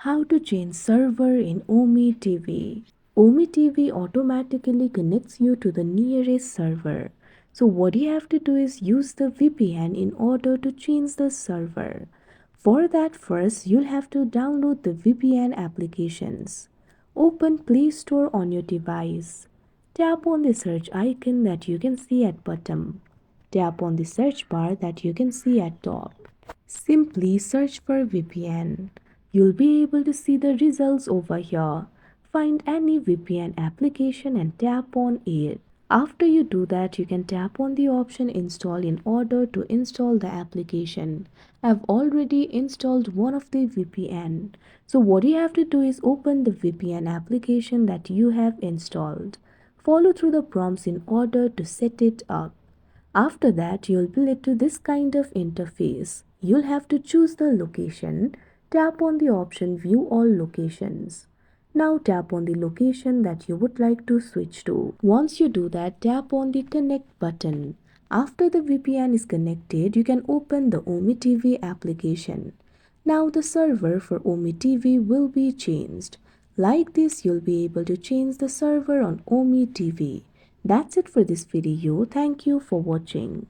How to change server in OmeTV. OmeTV automatically connects you to the nearest server. So what you have to do is use the VPN in order to change the server. For that, first you'll have to download the VPN applications. Open Play Store on your device. Tap on the search icon that you can see at bottom. Tap on the search bar that you can see at top. Simply search for VPN. You'll be able to see the results over here. Find any VPN application and tap on it. After you do that, you can tap on the option install in order to install the application. I've already installed one of the VPN. So what you have to do is open the VPN application that you have installed. Follow through the prompts in order to set it up. After that, you'll be led to this kind of interface. You'll have to choose the location. Tap on the option View All Locations. Now tap on the location that you would like to switch to. Once you do that, tap on the Connect button. After the VPN is connected, you can open the OmeTV application. Now the server for OmeTV will be changed. Like this, you'll be able to change the server on OmeTV. That's it for this video. Thank you for watching.